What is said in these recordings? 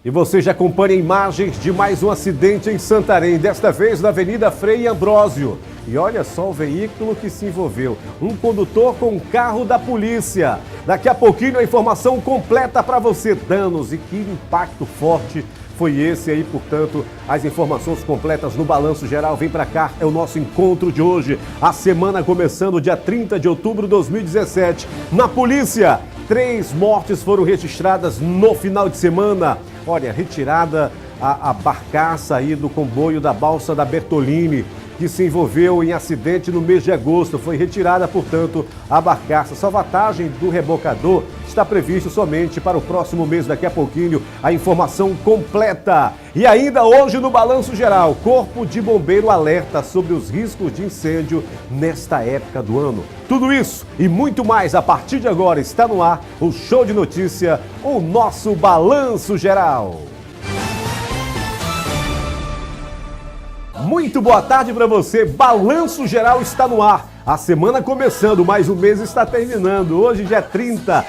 E você já acompanha imagens de mais um acidente em Santarém, desta vez na Avenida Frei Ambrósio. E olha só o veículo que se envolveu, um condutor com um carro da polícia. Daqui a pouquinho a informação completa para você, danos e que impacto forte foi esse aí, portanto, as informações completas no Balanço Geral. Vem para cá, é o nosso encontro de hoje. A semana começando dia 30 de outubro de 2017. Na polícia, 3 mortes foram registradas no final de semana. Olha, retirada a barcaça aí do comboio da balsa da Bertolini, que se envolveu em acidente no mês de agosto. Foi retirada, portanto, a barcaça. Salvatagem do rebocador está previsto somente para o próximo mês, daqui a pouquinho, a informação completa. E ainda hoje no Balanço Geral, Corpo de Bombeiro alerta sobre os riscos de incêndio nesta época do ano. Tudo isso e muito mais a partir de agora está no ar o Show de Notícia, o nosso Balanço Geral. Muito boa tarde para você, Balanço Geral está no ar. A semana começando, mas o mês está terminando. Hoje dia 30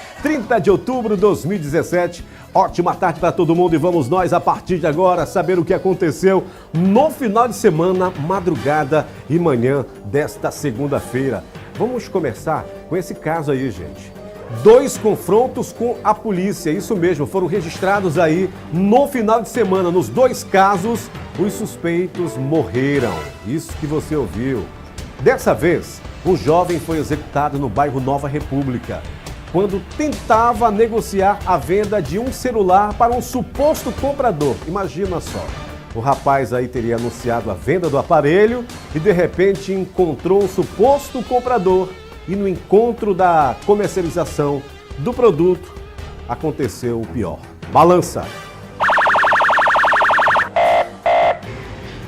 de outubro de 2017. Ótima tarde para todo mundo e vamos nós, a partir de agora, saber o que aconteceu no final de semana, madrugada e manhã desta segunda-feira. Vamos começar com esse caso aí, gente. 2 confrontos com a polícia, isso mesmo, foram registrados aí no final de semana. Nos 2 casos, os suspeitos morreram. Isso que você ouviu. Dessa vez, um jovem foi executado no bairro Nova República, quando tentava negociar a venda de um celular para um suposto comprador. Imagina só, o rapaz aí teria anunciado a venda do aparelho e de repente encontrou um suposto comprador. E no encontro da comercialização do produto, aconteceu o pior. Balança!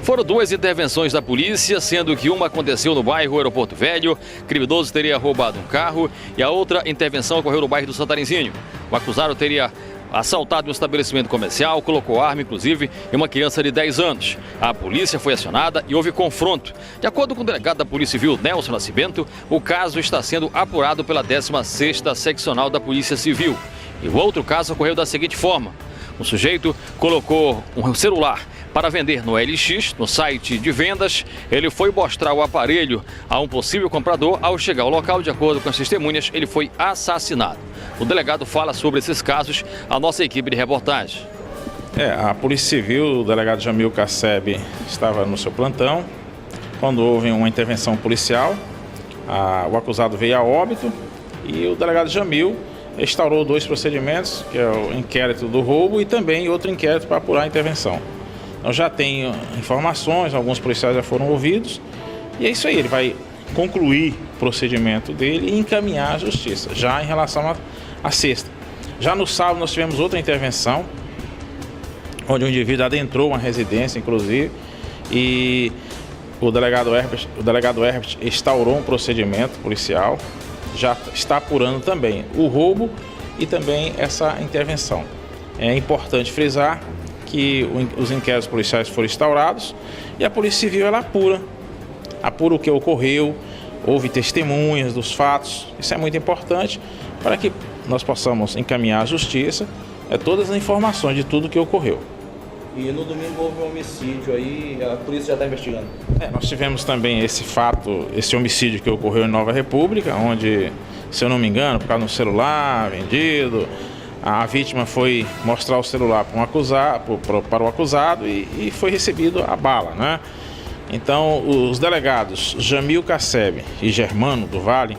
Foram 2 intervenções da polícia, sendo que uma aconteceu no bairro Aeroporto Velho, criminoso teria roubado um carro, e a outra intervenção ocorreu no bairro do Santarenzinho. O acusado teria assaltado um estabelecimento comercial, colocou arma, inclusive, em uma criança de 10 anos. A polícia foi acionada e houve confronto. De acordo com o delegado da Polícia Civil, Nelson Nascimento, o caso está sendo apurado pela 16ª Seccional da Polícia Civil. E o outro caso ocorreu da seguinte forma. O sujeito colocou um celular para vender no LX, no site de vendas. Ele foi mostrar o aparelho a um possível comprador. Ao chegar ao local, de acordo com as testemunhas, ele foi assassinado. O delegado fala sobre esses casos, a nossa equipe de reportagem. A Polícia Civil, o delegado Jamil Casseb estava no seu plantão, quando houve uma intervenção policial. O acusado veio a óbito e o delegado Jamil instaurou 2 procedimentos, que é o inquérito do roubo e também outro inquérito para apurar a intervenção. Então já tem informações, alguns policiais já foram ouvidos, e é isso aí, ele vai concluir o procedimento dele e encaminhar à justiça, já em relação à sexta. Já no sábado nós tivemos outra intervenção, onde um indivíduo adentrou uma residência, inclusive, e o delegado Herbert instaurou um procedimento policial, já está apurando também o roubo e também essa intervenção. É importante frisar que os inquéritos policiais foram instaurados e a Polícia Civil ela apura o que ocorreu, houve testemunhas dos fatos. Isso é muito importante para que nós possamos encaminhar à justiça todas as informações de tudo que ocorreu. E no domingo houve um homicídio aí, a polícia já está investigando. Nós tivemos também esse fato, esse homicídio que ocorreu em Nova República, onde, se eu não me engano, por causa do celular vendido, a vítima foi mostrar o celular para o acusado e foi recebido a bala, né? Então, os delegados Jamil Casseb e Germano do Vale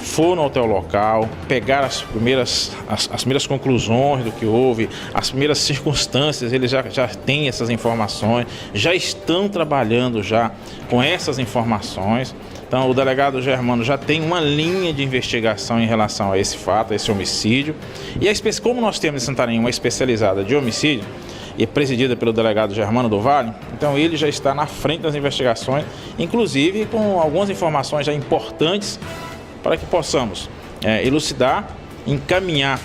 foram até o local, pegaram as primeiras conclusões do que houve, as primeiras circunstâncias, eles já têm essas informações, já estão trabalhando já com essas informações. Então o delegado Germano já tem uma linha de investigação em relação a esse fato, a esse homicídio. E como nós temos em Santarém uma especializada de homicídio, e presidida pelo delegado Germano do Vale, então ele já está na frente das investigações, inclusive com algumas informações já importantes para que possamos elucidar, encaminhar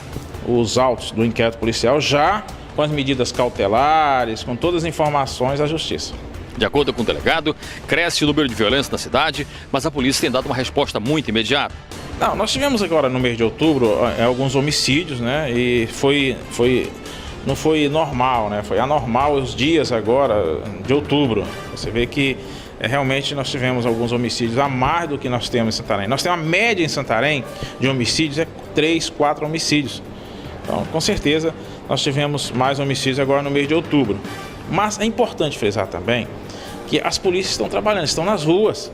os autos do inquérito policial já com as medidas cautelares, com todas as informações à justiça. De acordo com o delegado, cresce o número de violência na cidade, mas a polícia tem dado uma resposta muito imediata. Não, nós tivemos agora no mês de outubro alguns homicídios, né? E foi não foi normal, né? Foi anormal os dias agora de outubro. Você vê que realmente nós tivemos alguns homicídios a mais do que nós temos em Santarém. Nós temos uma média em Santarém de homicídios, 3, 4 homicídios. Então, com certeza, nós tivemos mais homicídios agora no mês de outubro. Mas é importante frisar também que as polícias estão trabalhando, estão nas ruas.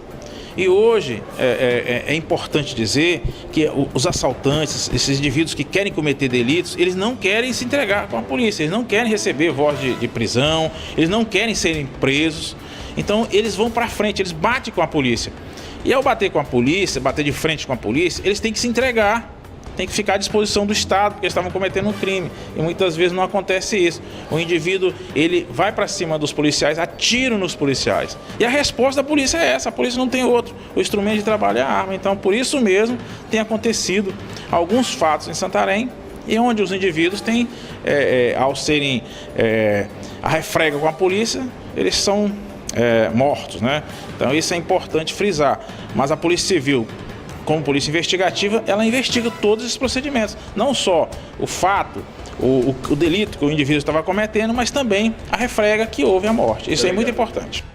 E hoje é importante dizer que os assaltantes, esses indivíduos que querem cometer delitos, eles não querem se entregar com a polícia, eles não querem receber voz de prisão, eles não querem serem presos. Então eles vão para frente, eles batem com a polícia. E ao bater com a polícia, bater de frente com a polícia, eles têm que se entregar. Tem que ficar à disposição do Estado, porque eles estavam cometendo um crime. E muitas vezes não acontece isso. O indivíduo, ele vai para cima dos policiais, atira nos policiais. E a resposta da polícia é essa, a polícia não tem outro. O instrumento de trabalho é a arma. Então, por isso mesmo, tem acontecido alguns fatos em Santarém, e onde os indivíduos têm, ao serem a refrega com a polícia, eles são mortos, né? Então, isso é importante frisar. Mas a Polícia Civil, como polícia investigativa, ela investiga todos esses procedimentos. Não só o fato, o delito que o indivíduo estava cometendo, mas também a refrega que houve a morte. Isso é muito importante.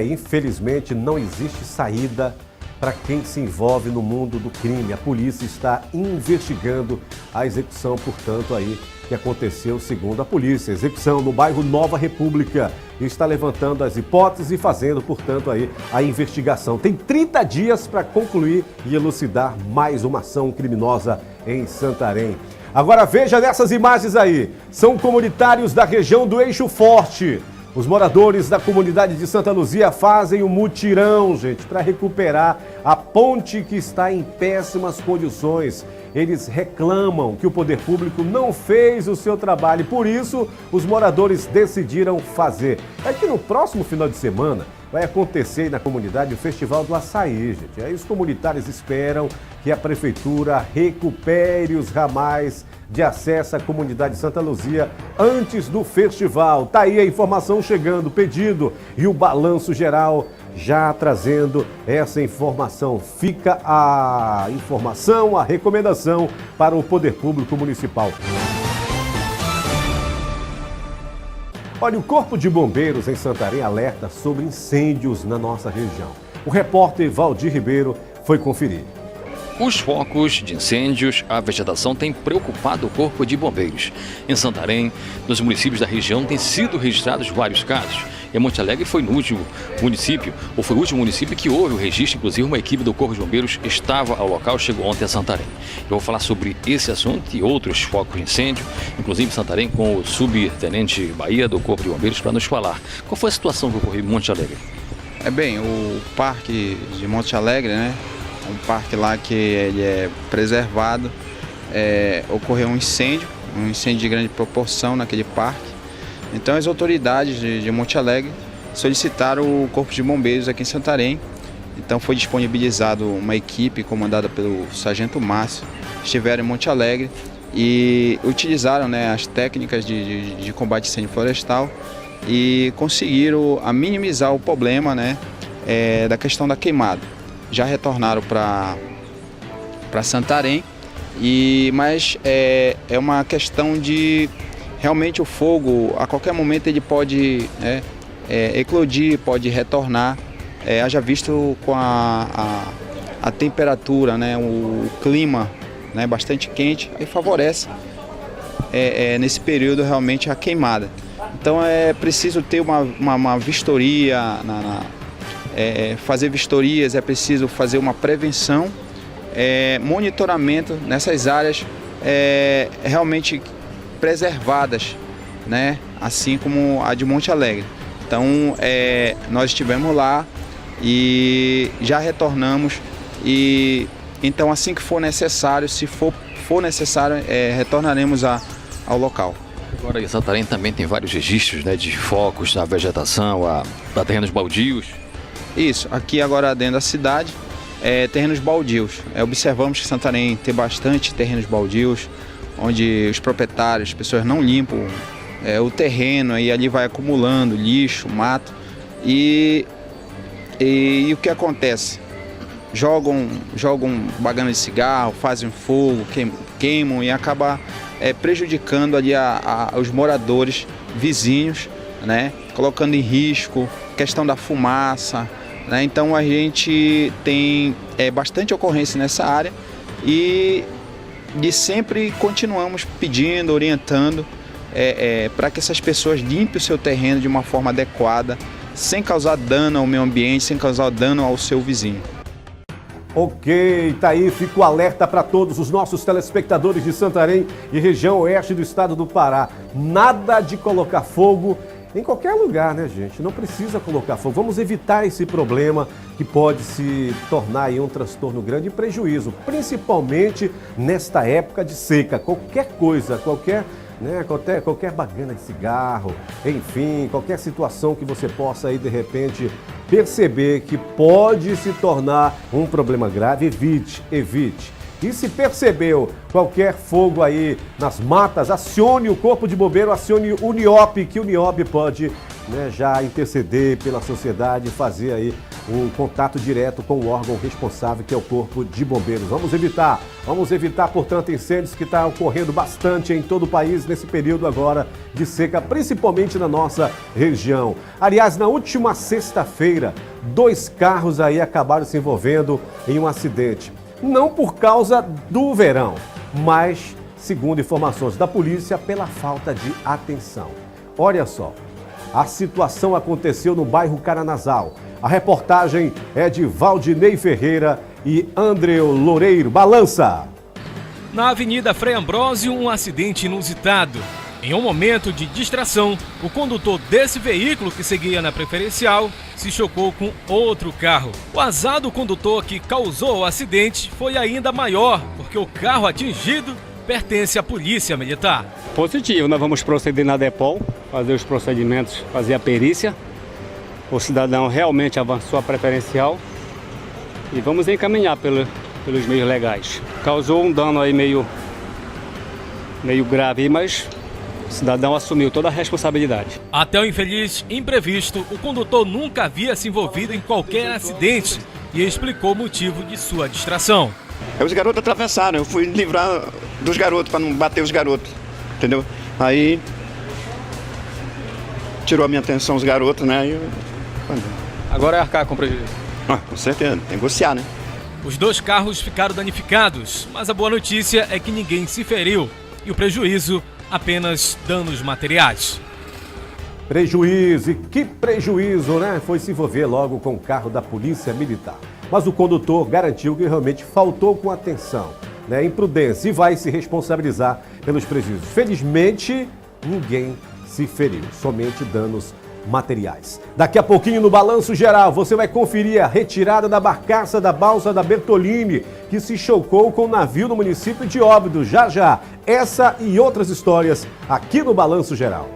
Infelizmente não existe saída para quem se envolve no mundo do crime. A polícia está investigando a execução, portanto, aí que aconteceu segundo a polícia. Execução no bairro Nova República. Está levantando as hipóteses e fazendo, portanto, aí a investigação. Tem 30 dias para concluir e elucidar mais uma ação criminosa em Santarém. Agora veja nessas imagens aí. São comunitários da região do Eixo Forte. Os moradores da comunidade de Santa Luzia fazem um mutirão, gente, para recuperar a ponte que está em péssimas condições. Eles reclamam que o poder público não fez o seu trabalho, por isso os moradores decidiram fazer. É que no próximo final de semana vai acontecer na comunidade o Festival do Açaí, gente. Aí os comunitários esperam que a prefeitura recupere os ramais de acesso à comunidade de Santa Luzia antes do festival. Tá aí a informação chegando, o pedido e o balanço geral já trazendo essa informação. Fica a informação, a recomendação para o poder público municipal. Olha, o Corpo de Bombeiros em Santarém alerta sobre incêndios na nossa região. O repórter Valdir Ribeiro foi conferir. Os focos de incêndios, a vegetação tem preocupado o Corpo de Bombeiros. Em Santarém, nos municípios da região, têm sido registrados vários casos. E Monte Alegre foi o último município que houve o registro, inclusive uma equipe do Corpo de Bombeiros estava ao local, chegou ontem a Santarém. Eu vou falar sobre esse assunto e outros focos de incêndio, inclusive em Santarém, com o subtenente Bahia do Corpo de Bombeiros para nos falar. Qual foi a situação que ocorreu em Monte Alegre? O Parque de Monte Alegre, né? Um parque lá que ele é preservado, ocorreu um incêndio de grande proporção naquele parque. Então as autoridades de Monte Alegre solicitaram o Corpo de Bombeiros aqui em Santarém. Então foi disponibilizado uma equipe comandada pelo Sargento Márcio, estiveram em Monte Alegre e utilizaram, né, as técnicas de combate a incêndio florestal e conseguiram minimizar o problema, né, da questão da queimada. Já retornaram para Santarém, mas é uma questão de realmente o fogo, a qualquer momento ele pode eclodir, pode retornar, haja visto com a temperatura, né, o clima, né, bastante quente, aí favorece nesse período realmente a queimada. Então é preciso ter uma vistoria, fazer vistorias, é preciso fazer uma prevenção, monitoramento nessas áreas realmente preservadas, né? Assim como a de Monte Alegre. Então nós estivemos lá e já retornamos e então assim que for necessário, se for necessário, retornaremos ao local. Agora em Santarém também tem vários registros, né, de focos na vegetação, a terrenos baldios. Isso, aqui agora dentro da cidade, terrenos baldios. Observamos que Santarém tem bastante terrenos baldios, onde os proprietários, as pessoas não limpam o terreno e ali vai acumulando lixo, mato. E o que acontece? Jogam bagana de cigarro, fazem fogo, queimam e acaba prejudicando ali os moradores vizinhos, né? Colocando em risco questão da fumaça, né? Então a gente tem bastante ocorrência nessa área e sempre continuamos pedindo, orientando para que essas pessoas limpem o seu terreno de uma forma adequada, sem causar dano ao meio ambiente, sem causar dano ao seu vizinho. Ok, tá aí, fica o alerta para todos os nossos telespectadores de Santarém e região oeste do estado do Pará. Nada de colocar fogo em qualquer lugar, né, gente? Não precisa colocar fogo. Vamos evitar esse problema que pode se tornar aí um transtorno grande e prejuízo, principalmente nesta época de seca. Qualquer coisa, qualquer bagana de cigarro, enfim, qualquer situação que você possa aí de repente perceber que pode se tornar um problema grave, evite. E se percebeu qualquer fogo aí nas matas, acione o Corpo de Bombeiro, acione o Uniop, que o Uniop pode, né, já interceder pela sociedade e fazer aí um contato direto com o órgão responsável, que é o Corpo de Bombeiros. Vamos evitar, portanto, incêndios que estão ocorrendo bastante em todo o país nesse período agora de seca, principalmente na nossa região. Aliás, na última sexta-feira, 2 carros aí acabaram se envolvendo em um acidente. Não por causa do verão, mas, segundo informações da polícia, pela falta de atenção. Olha só, a situação aconteceu no bairro Caranazal. A reportagem é de Valdinei Ferreira e Andreu Loureiro. Balança! Na Avenida Frei Ambrósio, um acidente inusitado. Em um momento de distração, o condutor desse veículo que seguia na preferencial se chocou com outro carro. O azar do condutor que causou o acidente foi ainda maior, porque o carro atingido pertence à Polícia Militar. Positivo, nós vamos proceder na DEPOL, fazer os procedimentos, fazer a perícia. O cidadão realmente avançou a preferencial e vamos encaminhar pelos meios legais. Causou um dano aí meio grave, mas o cidadão assumiu toda a responsabilidade. Até o infeliz imprevisto, o condutor nunca havia se envolvido em qualquer acidente e explicou o motivo de sua distração. Os garotos atravessaram, eu fui livrar dos garotos para não bater os garotos, entendeu? Aí tirou a minha atenção os garotos, né? Agora é arcar com prejuízo. Com certeza, negociar, né? Os 2 carros ficaram danificados, mas a boa notícia é que ninguém se feriu e o prejuízo apenas danos materiais. Prejuízo, e que prejuízo, né? Foi se envolver logo com o carro da Polícia Militar. Mas o condutor garantiu que realmente faltou com atenção, né? Imprudência, e vai se responsabilizar pelos prejuízos. Felizmente, ninguém se feriu, somente danos materiais. Daqui a pouquinho no Balanço Geral, você vai conferir a retirada da barcaça da balsa da Bertolini, que se chocou com o navio no município de Óbidos. Já, essa e outras histórias aqui no Balanço Geral.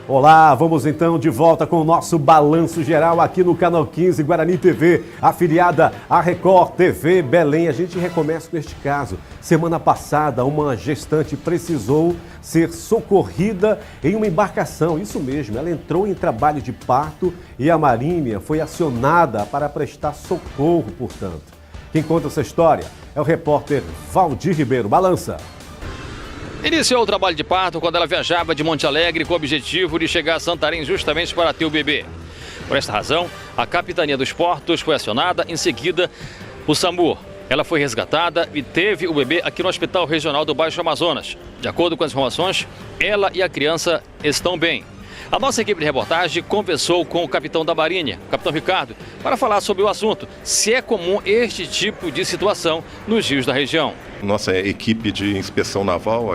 Olá, vamos então de volta com o nosso Balanço Geral aqui no Canal 15 Guarani TV, afiliada à Record TV Belém. A gente recomeça com este caso. Semana passada, uma gestante precisou ser socorrida em uma embarcação. Isso mesmo, ela entrou em trabalho de parto e a Marinha foi acionada para prestar socorro, portanto. Quem conta essa história é o repórter Valdir Ribeiro. Balança! Iniciou o trabalho de parto quando ela viajava de Monte Alegre com o objetivo de chegar a Santarém justamente para ter o bebê. Por esta razão, a Capitania dos Portos foi acionada, em seguida o SAMU. Ela foi resgatada e teve o bebê aqui no Hospital Regional do Baixo Amazonas. De acordo com as informações, ela e a criança estão bem. A nossa equipe de reportagem conversou com o capitão da Marinha, o capitão Ricardo, para falar sobre o assunto, se é comum este tipo de situação nos rios da região. Nossa equipe de inspeção naval,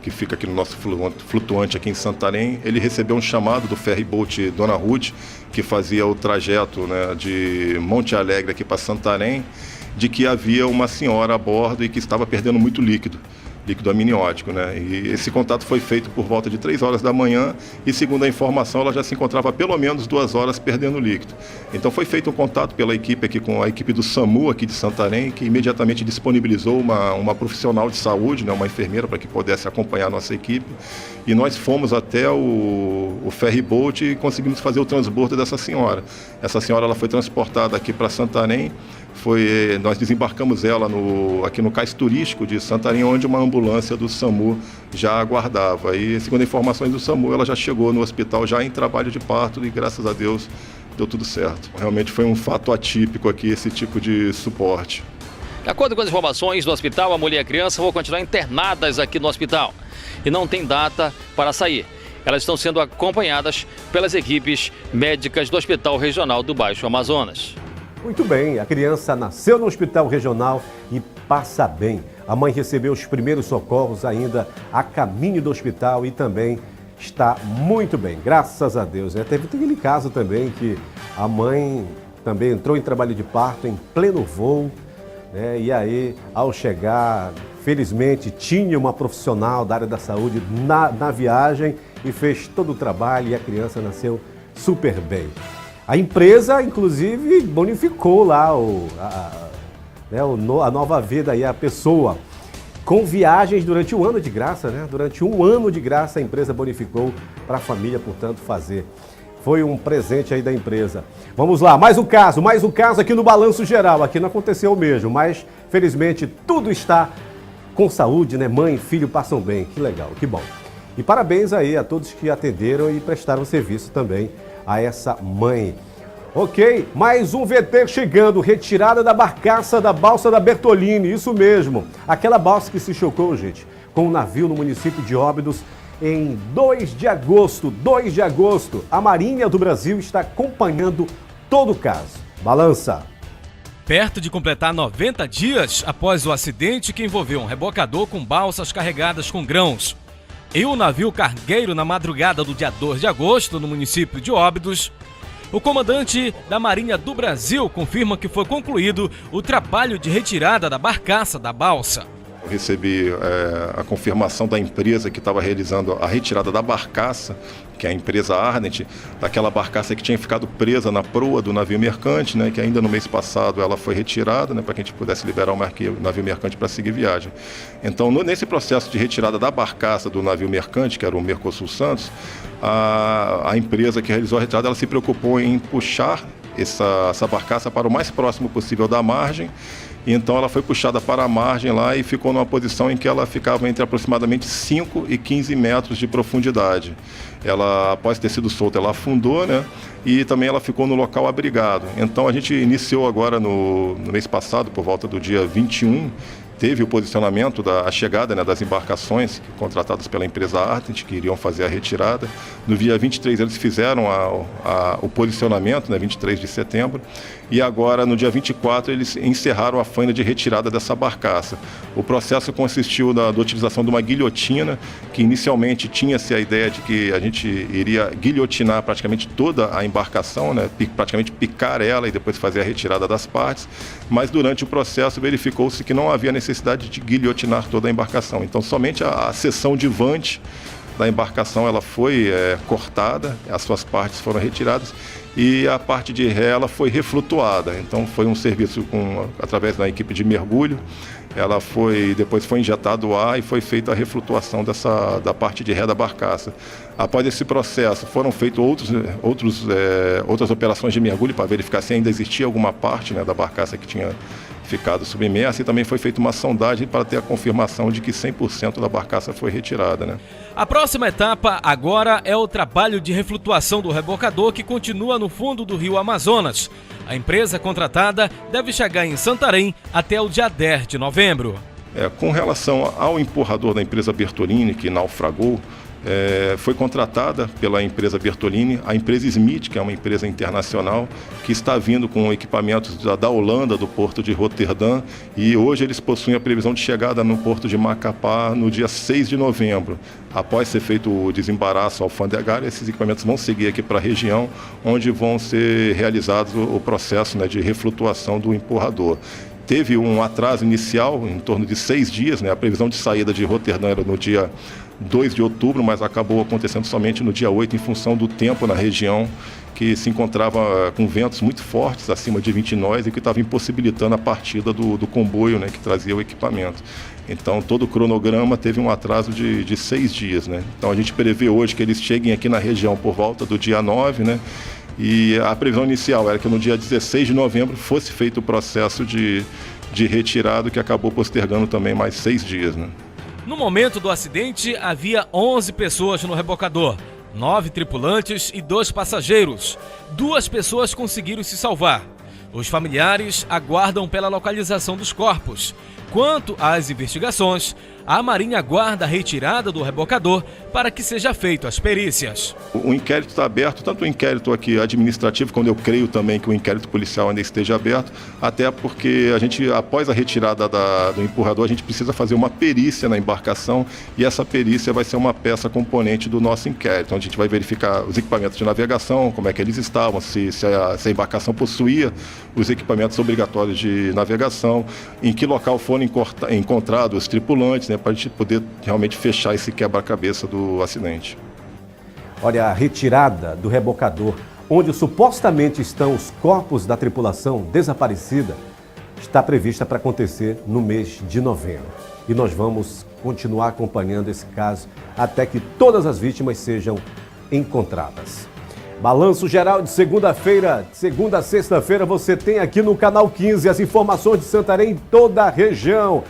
que fica aqui no nosso flutuante aqui em Santarém, ele recebeu um chamado do ferryboat Dona Ruth, que fazia o trajeto, né, de Monte Alegre aqui para Santarém, de que havia uma senhora a bordo e que estava perdendo muito líquido amniótico, né? E esse contato foi feito por volta de 3 horas da manhã e, segundo a informação, ela já se encontrava pelo menos 2 horas perdendo líquido. Então foi feito um contato pela equipe aqui com a equipe do SAMU aqui de Santarém, que imediatamente disponibilizou uma profissional de saúde, né, uma enfermeira, para que pudesse acompanhar a nossa equipe. E nós fomos até o ferryboat e conseguimos fazer o transbordo dessa senhora. Essa senhora ela foi transportada aqui para Santarém, nós desembarcamos ela aqui no Cais Turístico de Santarém, onde uma ambulância do SAMU já aguardava. E, segundo informações do SAMU, ela já chegou no hospital já em trabalho de parto e, graças a Deus, deu tudo certo. Realmente foi um fato atípico aqui, esse tipo de suporte. De acordo com as informações do hospital, a mulher e a criança vão continuar internadas aqui no hospital e não tem data para sair. Elas estão sendo acompanhadas pelas equipes médicas do Hospital Regional do Baixo Amazonas. Muito bem, a criança nasceu no Hospital Regional e passa bem. A mãe recebeu os primeiros socorros ainda a caminho do hospital e também está muito bem, graças a Deus. Teve aquele caso também que a mãe também entrou em trabalho de parto em pleno voo, né? E aí, ao chegar, felizmente tinha uma profissional da área da saúde na viagem e fez todo o trabalho e a criança nasceu super bem. A empresa, inclusive, bonificou lá a nova vida e a pessoa com viagens durante um ano de graça, né? Durante um ano de graça a empresa bonificou para a família, portanto, fazer. Foi um presente aí da empresa. Vamos lá, mais um caso aqui no Balanço Geral. Aqui não aconteceu o mesmo, mas felizmente tudo está com saúde, né? Mãe e filho passam bem, que legal, que bom. E parabéns aí a todos que atenderam e prestaram serviço também a essa mãe. Ok, mais um VT chegando, retirada da barcaça da balsa da Bertolini, isso mesmo. Aquela balsa que se chocou, gente, com um navio no município de Óbidos em 2 de agosto. A Marinha do Brasil está acompanhando todo o caso. Balança. Perto de completar 90 dias após o acidente que envolveu um rebocador com balsas carregadas com grãos e o navio cargueiro na madrugada do dia 2 de agosto no município de Óbidos, o comandante da Marinha do Brasil confirma que foi concluído o trabalho de retirada da barcaça da balsa. Eu recebi a confirmação da empresa que estava realizando a retirada da barcaça, que é a empresa Ardent, daquela barcaça que tinha ficado presa na proa do navio mercante, né, que ainda no mês passado ela foi retirada, né, para que a gente pudesse liberar o navio mercante para seguir viagem. Então, nesse processo de retirada da barcaça do navio mercante, que era o Mercosul Santos, a empresa que realizou a retirada, ela se preocupou em puxar essa barcaça para o mais próximo possível da margem. Então ela foi puxada para a margem lá e ficou numa posição em que ela ficava entre aproximadamente 5 e 15 metros de profundidade. Ela, após ter sido solta, ela afundou, né? E também ela ficou no local abrigado. Então a gente iniciou agora no mês passado, por volta do dia 21, teve o posicionamento a chegada, né, das embarcações contratadas pela empresa Ardent, que iriam fazer a retirada. No dia 23 eles fizeram o posicionamento, né, 23 de setembro, e agora no dia 24 eles encerraram a faina de retirada dessa barcaça. O processo consistiu na utilização de uma guilhotina, que inicialmente tinha-se a ideia de que a gente iria guilhotinar praticamente toda a embarcação, né, praticamente picar ela e depois fazer a retirada das partes, mas durante o processo verificou-se que não havia necessidade de guilhotinar toda a embarcação. Então somente a seção de vante da embarcação ela foi cortada, as suas partes foram retiradas e a parte de ré ela foi reflutuada. Então foi um serviço através da equipe de mergulho. Depois foi injetado o ar e foi feita a reflutuação da parte de ré da barcaça. Após esse processo, foram feitas outras operações de mergulho para verificar se ainda existia alguma parte, né, da barcaça que tinha ficado submersa, e também foi feita uma sondagem para ter a confirmação de que 100% da barcaça foi retirada, né? A próxima etapa agora é o trabalho de reflutuação do rebocador, que continua no fundo do rio Amazonas. A empresa contratada deve chegar em Santarém até o dia 10 de novembro. Com relação ao empurrador da empresa Bertolini, que naufragou, foi contratada pela empresa Bertolini, a empresa Smith, que é uma empresa internacional, que está vindo com equipamentos da Holanda, do porto de Roterdã, e hoje eles possuem a previsão de chegada no porto de Macapá no dia 6 de novembro. Após ser feito o desembaraço alfandegário, esses equipamentos vão seguir aqui para a região, onde vão ser realizados o processo, né, de reflutuação do empurrador. Teve um atraso inicial, em torno de 6 dias, né? A previsão de saída de Roterdã era no dia 2 de outubro, mas acabou acontecendo somente no dia 8, em função do tempo na região, que se encontrava com ventos muito fortes, acima de 20 nós, e que estava impossibilitando a partida do comboio, né, que trazia o equipamento. Então, todo o cronograma teve um atraso de 6 dias, né? Então, a gente prevê hoje que eles cheguem aqui na região por volta do dia 9, né? E a previsão inicial era que no dia 16 de novembro fosse feito o processo de retirada, que acabou postergando também mais 6 dias, né? No momento do acidente, havia 11 pessoas no rebocador, 9 tripulantes e 2 passageiros. 2 pessoas conseguiram se salvar. Os familiares aguardam pela localização dos corpos. Quanto às investigações, a Marinha aguarda a retirada do rebocador para que seja feito as perícias. O inquérito está aberto, tanto o inquérito aqui administrativo, como eu creio também que o inquérito policial ainda esteja aberto, até porque a gente, após a retirada do empurrador, a gente precisa fazer uma perícia na embarcação, e essa perícia vai ser uma peça componente do nosso inquérito, onde a gente vai verificar os equipamentos de navegação, como é que eles estavam, se a embarcação possuía os equipamentos obrigatórios de navegação, em que local foram encontrados os tripulantes, né, para a gente poder realmente fechar esse quebra-cabeça do acidente. Olha, a retirada do rebocador, onde supostamente estão os corpos da tripulação desaparecida, está prevista para acontecer no mês de novembro. E nós vamos continuar acompanhando esse caso até que todas as vítimas sejam encontradas. Balanço geral de segunda-feira, de segunda a sexta-feira, você tem aqui no Canal 15 as informações de Santarém em toda a região.